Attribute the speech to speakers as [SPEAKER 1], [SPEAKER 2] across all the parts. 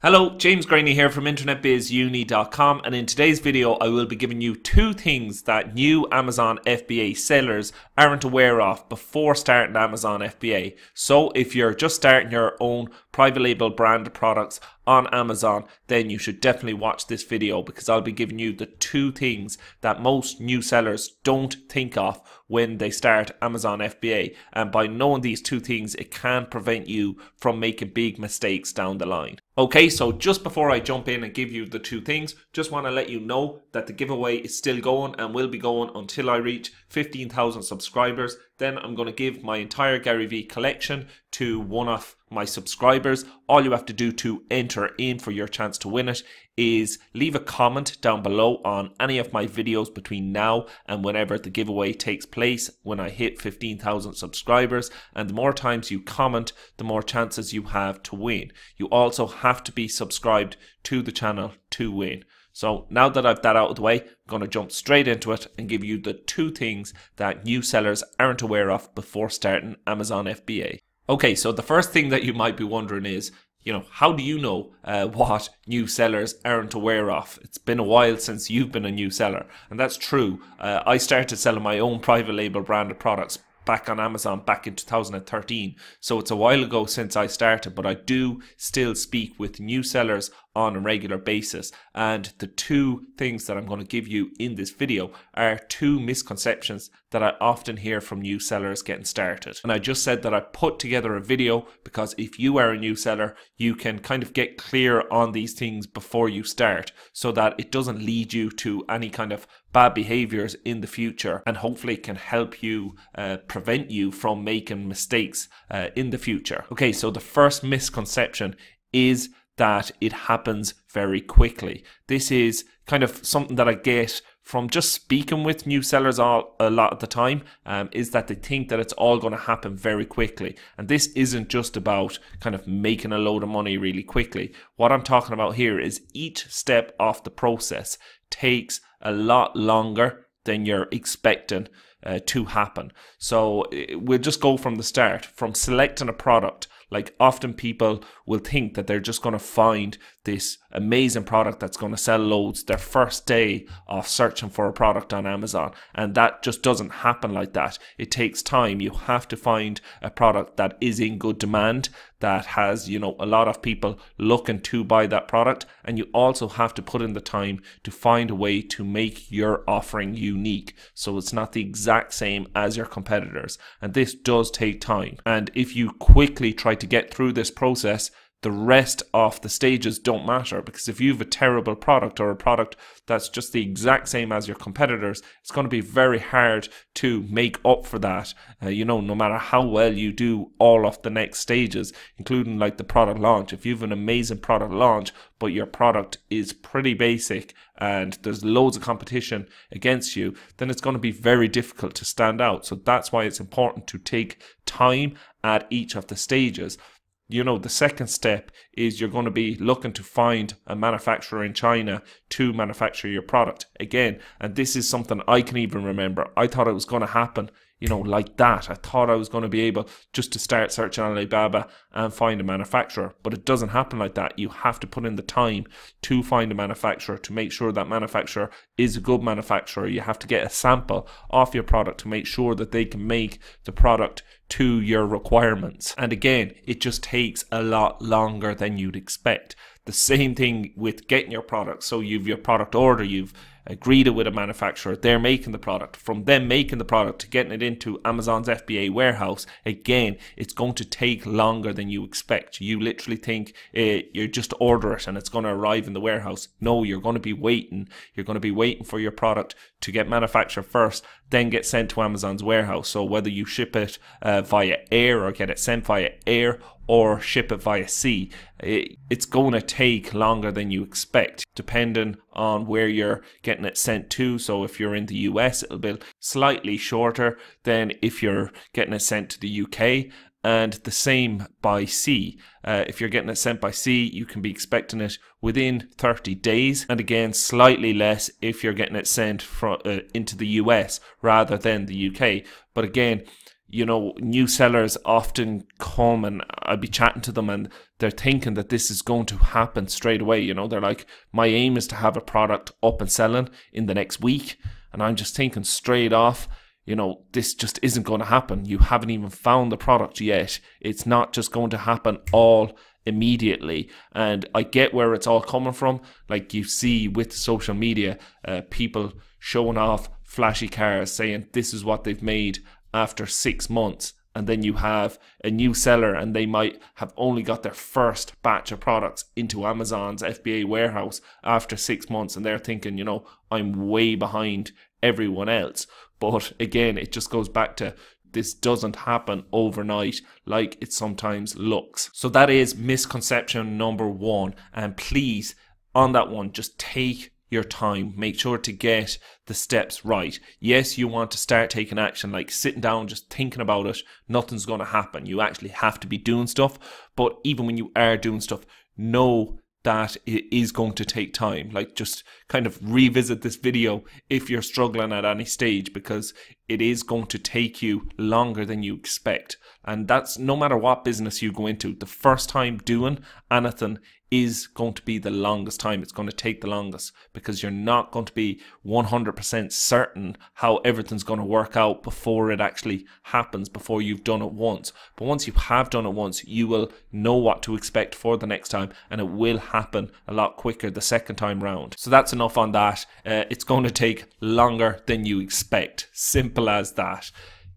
[SPEAKER 1] Hello, James Graney here from InternetBizUni.com, and in today's video I will be giving you two things that new Amazon FBA sellers aren't aware of before starting Amazon FBA. So if you're just starting your own private label branded products on Amazon, then you should definitely watch this video because I'll be giving you the two things that most new sellers don't think of when they start Amazon FBA. And by knowing these two things, it can prevent you from making big mistakes down the line. Okay, so just before I jump in and give you the two things, just want to let you know that the giveaway is still going and will be going until I reach 15,000 subscribers. Then I'm going to give my entire Gary Vee collection to one of my subscribers. All you have to do to enter in for your chance to win it is leave a comment down below on any of my videos between now and whenever the giveaway takes place when I hit 15,000 subscribers. And the more times you comment, the more chances you have to win. You also have to be subscribed to the channel to win. So now that I've that out of the way, I'm going to jump straight into it and give you the two things that new sellers aren't aware of before starting Amazon FBA. Okay, so the first thing that you might be wondering is, how do you know what new sellers aren't aware of? It's been a while since you've been a new seller, and that's true. I started selling my own private label branded products back on Amazon back in 2013. So it's a while ago since I started, but I do still speak with new sellers on a regular basis. And the two things that I'm going to give you in this video are two misconceptions that I often hear from new sellers getting started. And I just said that I put together a video because if you are a new seller, you can kind of get clear on these things before you start so that it doesn't lead you to any kind of bad behaviors in the future, and hopefully can help you prevent you from making mistakes in the future. Okay, so the first misconception is that it happens very quickly. This is kind of something that I get from just speaking with new sellers a lot of the time, is that they think that it's all going to happen very quickly. And this isn't just about kind of making a load of money really quickly. What I'm talking about here is each step of the process takes a lot longer than you're expecting to happen. So we'll just go from the start, from selecting a product. Like often people will think that they're just going to find this amazing product that's going to sell loads their first day of searching for a product on Amazon. And that just doesn't happen like that. It takes time. You have to find a product that is in good demand, that has, a lot of people looking to buy that product. And you also have to put in the time to find a way to make your offering unique, so it's not the exact same as your competitors. And this does take time. And if you quickly try to get through this process, the rest of the stages don't matter, because if you have a terrible product or a product that's just the exact same as your competitors, it's going to be very hard to make up for that, no matter how well you do all of the next stages, including like the product launch. If you have an amazing product launch, but your product is pretty basic and there's loads of competition against you, then it's going to be very difficult to stand out. So that's why it's important to take time at each of the stages. The second step is you're going to be looking to find a manufacturer in China to manufacture your product again. And this is something I can even remember. I thought it was going to happen, like that. I thought I was going to be able just to start searching on Alibaba and find a manufacturer, but it doesn't happen like that. You have to put in the time to find a manufacturer, to make sure that manufacturer is a good manufacturer. You have to get a sample of your product to make sure that they can make the product to your requirements. And again, it just takes a lot longer than you'd expect. The same thing with getting your product. So you've your product order, you've agreed it with a manufacturer, they're making the product. From them making the product to getting it into Amazon's FBA warehouse, again, it's going to take longer than you expect. You literally think you just order it and it's going to arrive in the warehouse. No, you're going to be waiting. You're going to be waiting for your product to get manufactured first, then get sent to Amazon's warehouse. So whether you ship it via air or get it sent via air or ship it via sea, it's going to take longer than you expect, depending on where you're getting it sent to. So if you're in the US, it'll be slightly shorter than if you're getting it sent to the UK. And the same by sea. If you're getting it sent by sea, you can be expecting it within 30 days. And again, slightly less if you're getting it sent into the US rather than the UK. But again, new sellers often come and I'll be chatting to them and they're thinking that this is going to happen straight away. They're like, my aim is to have a product up and selling in the next week. And I'm just thinking straight off, this just isn't going to happen. You haven't even found the product yet. It's not just going to happen all immediately. And I get where it's all coming from. Like you see with social media, people showing off flashy cars saying this is what they've made after 6 months. And then you have a new seller and they might have only got their first batch of products into Amazon's FBA warehouse after 6 months. And they're thinking, I'm way behind everyone else. But again, it just goes back to this doesn't happen overnight like it sometimes looks. So that is misconception number 1. And please, on that one, just take your time. Make sure to get the steps right. Yes, you want to start taking action, like sitting down, just thinking about it. Nothing's going to happen. You actually have to be doing stuff. But even when you are doing stuff, know that it is going to take time. Like just kind of revisit this video if you're struggling at any stage, because it is going to take you longer than you expect. And that's no matter what business you go into. The first time doing anything is going to be the longest time. It's going to take the longest because you're not going to be 100% certain how everything's going to work out before it actually happens, before you've done it once. But once you have done it once, you will know what to expect for the next time, and it will happen a lot quicker the second time round. So that's enough on that. It's going to take longer than you expect. Simple as that.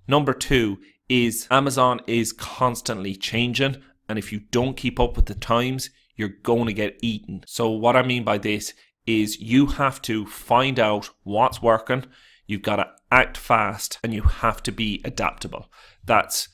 [SPEAKER 1] Number 2 is Amazon is constantly changing, and if you don't keep up with the times, you're going to get eaten. So what I mean by this is you have to find out what's working, you've got to act fast, and you have to be adaptable. That's,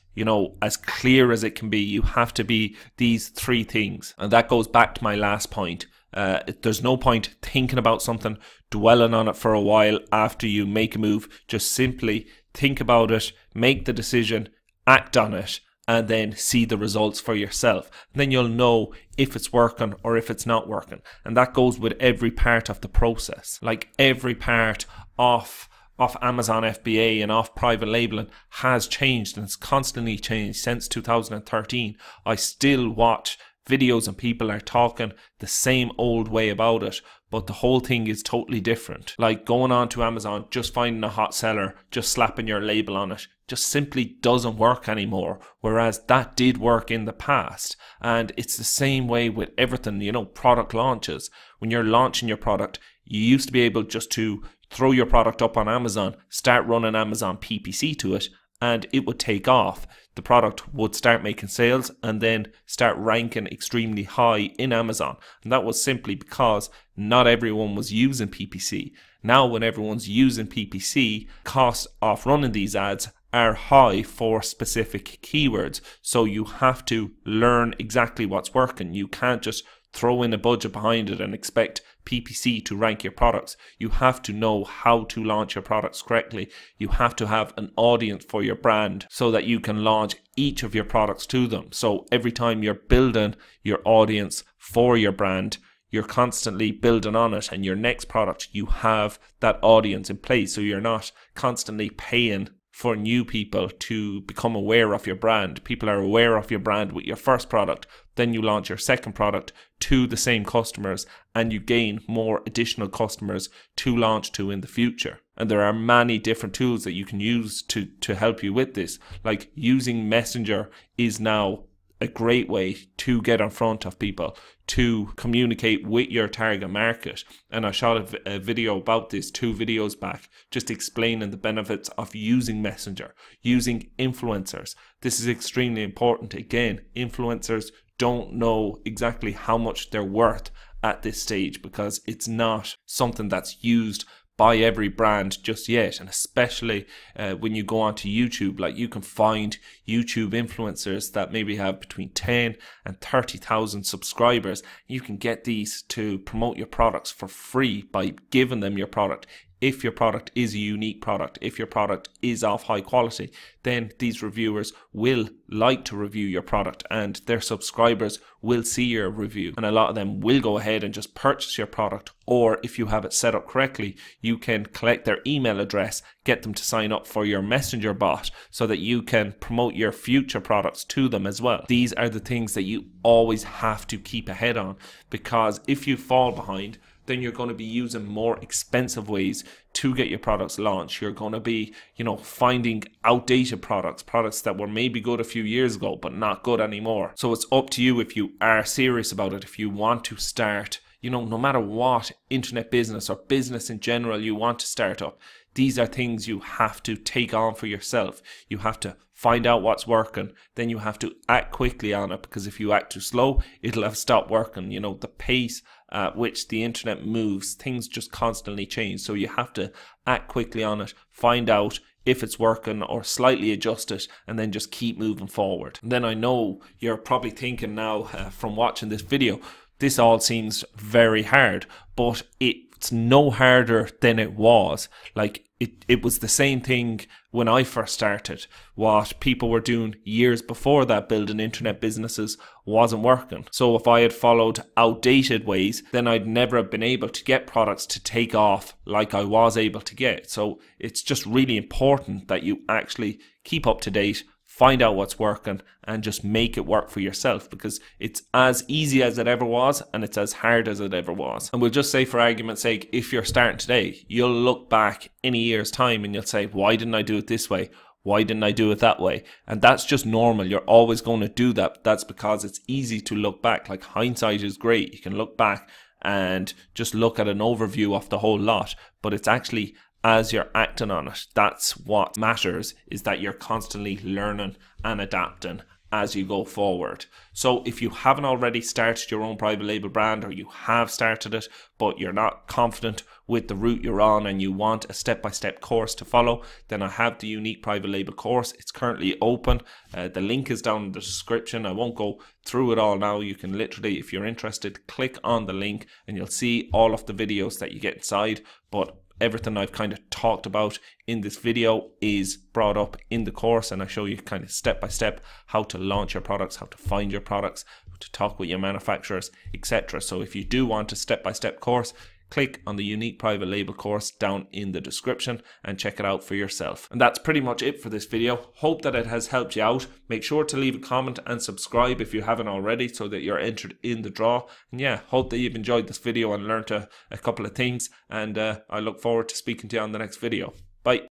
[SPEAKER 1] as clear as it can be. You have to be these 3 things. And that goes back to my last point. There's no point thinking about something, dwelling on it for a while after you make a move. Just simply think about it, make the decision, act on it, and then see the results for yourself. And then you'll know if it's working or if it's not working. And that goes with every part of the process. Like every part of Amazon FBA and off private labeling has changed, and it's constantly changed since 2013. I still watch videos and people are talking the same old way about it, but the whole thing is totally different. Like going on to Amazon, just finding a hot seller, just slapping your label on it, just simply doesn't work anymore, whereas that did work in the past. And it's the same way with everything, product launches. When you're launching your product, you used to be able just to throw your product up on Amazon, start running Amazon PPC to it, and it would take off. The product would start making sales and then start ranking extremely high in Amazon. And that was simply because not everyone was using PPC. Now when everyone's using PPC, costs of running these ads are high for specific keywords. So you have to learn exactly what's working. You can't just throw in a budget behind it and expect PPC to rank your products. You have to know how to launch your products correctly. You have to have an audience for your brand so that you can launch each of your products to them. So every time you're building your audience for your brand, you're constantly building on it, and your next product, you have that audience in place. So you're not constantly paying for new people to become aware of your brand. People are aware of your brand with your first product. Then you launch your second product to the same customers, and you gain more additional customers to launch to in the future. And there are many different tools that you can use to help you with this. Like using Messenger is now a great way to get in front of people, to communicate with your target market. And I shot a video about this 2 videos back, just explaining the benefits of using Messenger, using influencers. This is extremely important. Again, influencers don't know exactly how much they're worth at this stage because it's not something that's used by every brand just yet. And especially when you go onto YouTube, like you can find YouTube influencers that maybe have between 10 and 30,000 subscribers. You can get these to promote your products for free by giving them your product if your product is a unique product, if your product is of high quality, then these reviewers will like to review your product and their subscribers will see your review, and a lot of them will go ahead and just purchase your product. Or if you have it set up correctly, you can collect their email address, get them to sign up for your messenger bot so that you can promote your future products to them as well. These are the things that you always have to keep ahead on, because if you fall behind, then you're going to be using more expensive ways to get your products launched. You're going to be, finding outdated products that were maybe good a few years ago, but not good anymore. So it's up to you if you are serious about it, if you want to start, no matter what internet business or business in general you want to start up. These are things you have to take on for yourself. You have to find out what's working, then you have to act quickly on it, because if you act too slow, it'll have stopped working. The pace at which the internet moves, things just constantly change. So you have to act quickly on it, find out if it's working or slightly adjust it, and then just keep moving forward. And then I know you're probably thinking now from watching this video, this all seems very hard, but it's no harder than it was. Like it was the same thing when I first started. What people were doing years before that, building internet businesses, wasn't working. So if I had followed outdated ways, then I'd never have been able to get products to take off like I was able to get. So it's just really important that you actually keep up to date, find out what's working, and just make it work for yourself, because it's as easy as it ever was and it's as hard as it ever was. And we'll just say, for argument's sake, if you're starting today, you'll look back in a year's time and you'll say, why didn't I do it this way? Why didn't I do it that way? And that's just normal. You're always going to do that. That's because it's easy to look back. Like, hindsight is great. You can look back and just look at an overview of the whole lot, but it's actually as you're acting on it, that's what matters, is that you're constantly learning and adapting as you go forward. So if you haven't already started your own private label brand, or you have started it but you're not confident with the route you're on and you want a step-by-step course to follow, then I have the Unique Private Label course. It's currently open. The link is down in the description. I won't go through it all now. You can literally, if you're interested, click on the link and you'll see all of the videos that you get inside. But everything I've kind of talked about in this video is brought up in the course, and I show you kind of step by step how to launch your products, how to find your products, how to talk with your manufacturers, etc. So if you do want a step-by-step course, click on the Unique Private Label course down in the description and check it out for yourself. And that's pretty much it for this video. Hope that it has helped you out. Make sure to leave a comment and subscribe if you haven't already, so that you're entered in the draw. And yeah, hope that you've enjoyed this video and learned a couple of things, and I look forward to speaking to you on the next video. Bye.